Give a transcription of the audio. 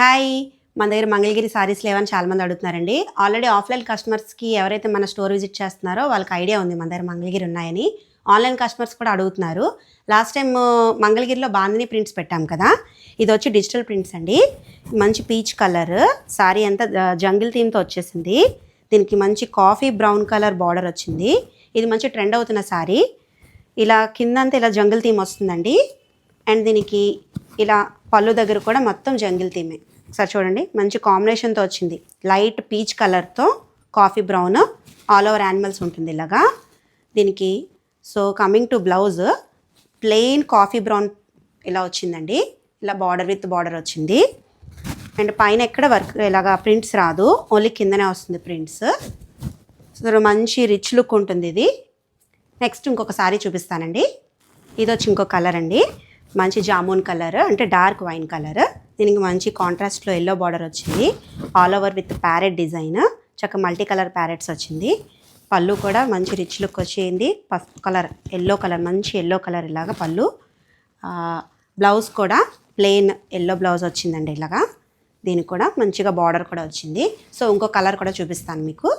Hi, మన దగ్గర మంగళగిరి సారీస్ లేవని చాలామంది అడుగుతున్నారండి. ఆల్రెడీ ఆఫ్లైన్ కస్టమర్స్కి ఎవరైతే మన స్టోర్ విజిట్ చేస్తున్నారో వాళ్ళకి ఐడియా ఉంది మన దగ్గర మంగళగిరి ఉన్నాయని. ఆన్లైన్ కస్టమర్స్ కూడా అడుగుతున్నారు. లాస్ట్ టైం మంగళగిరిలో బాందిని ప్రింట్స్ పెట్టాం కదా, ఇది వచ్చి డిజిటల్ ప్రింట్స్ అండి. మంచి పీచ్ కలర్ సారీ అంతా జంగిల్ థీమ్తో వచ్చేసింది. దీనికి మంచి కాఫీ బ్రౌన్ కలర్ బార్డర్ వచ్చింది. ఇది మంచి ట్రెండ్ అవుతున్న సారీ. ఇలా కిందంతా ఇలా జంగిల్ థీమ్ వస్తుందండి. అండ్ దీనికి ఇలా పళ్ళు దగ్గర కూడా మొత్తం జంగిల్ థీమే. ఒకసారి చూడండి, మంచి కాంబినేషన్తో వచ్చింది. లైట్ పీచ్ కలర్తో coffee brown all over animals ఉంటుంది ఇలాగా దీనికి. So coming to blouse, plain coffee brown ఇలా వచ్చిందండి. ఇలా బార్డర్ విత్ బార్డర్ వచ్చింది. అండ్ పైన ఎక్కడ వర్క్ ఇలాగా ప్రింట్స్ రాదు, ఓన్లీ కిందనే వస్తుంది ప్రింట్స్. సో మంచి రిచ్ లుక్ ఉంటుంది ఇది. నెక్స్ట్ ఇంకొక సారీ చూపిస్తానండి. ఇది వచ్చి ఇంకో కలర్ అండి, మంచి జామున్ కలర్ అంటే డార్క్ వైన్ కలర్. దీనికి మంచి కాంట్రాస్ట్లో ఎల్లో బార్డర్ వచ్చింది. All over with parrot design, చక్క మల్టీ కలర్ ప్యారెట్స్ వచ్చింది. పళ్ళు కూడా మంచి రిచ్ లుక్ వచ్చింది. పసుపు కలర్, ఎల్లో కలర్, మంచి ఎల్లో కలర్ ఇలాగా పళ్ళు. బ్లౌజ్ కూడా ప్లెయిన్ ఎల్లో బ్లౌజ్ వచ్చిందండి ఇలాగా. దీనికి కూడా మంచిగా బార్డర్ కూడా వచ్చింది. సో ఇంకో కలర్ కూడా చూపిస్తాను మీకు.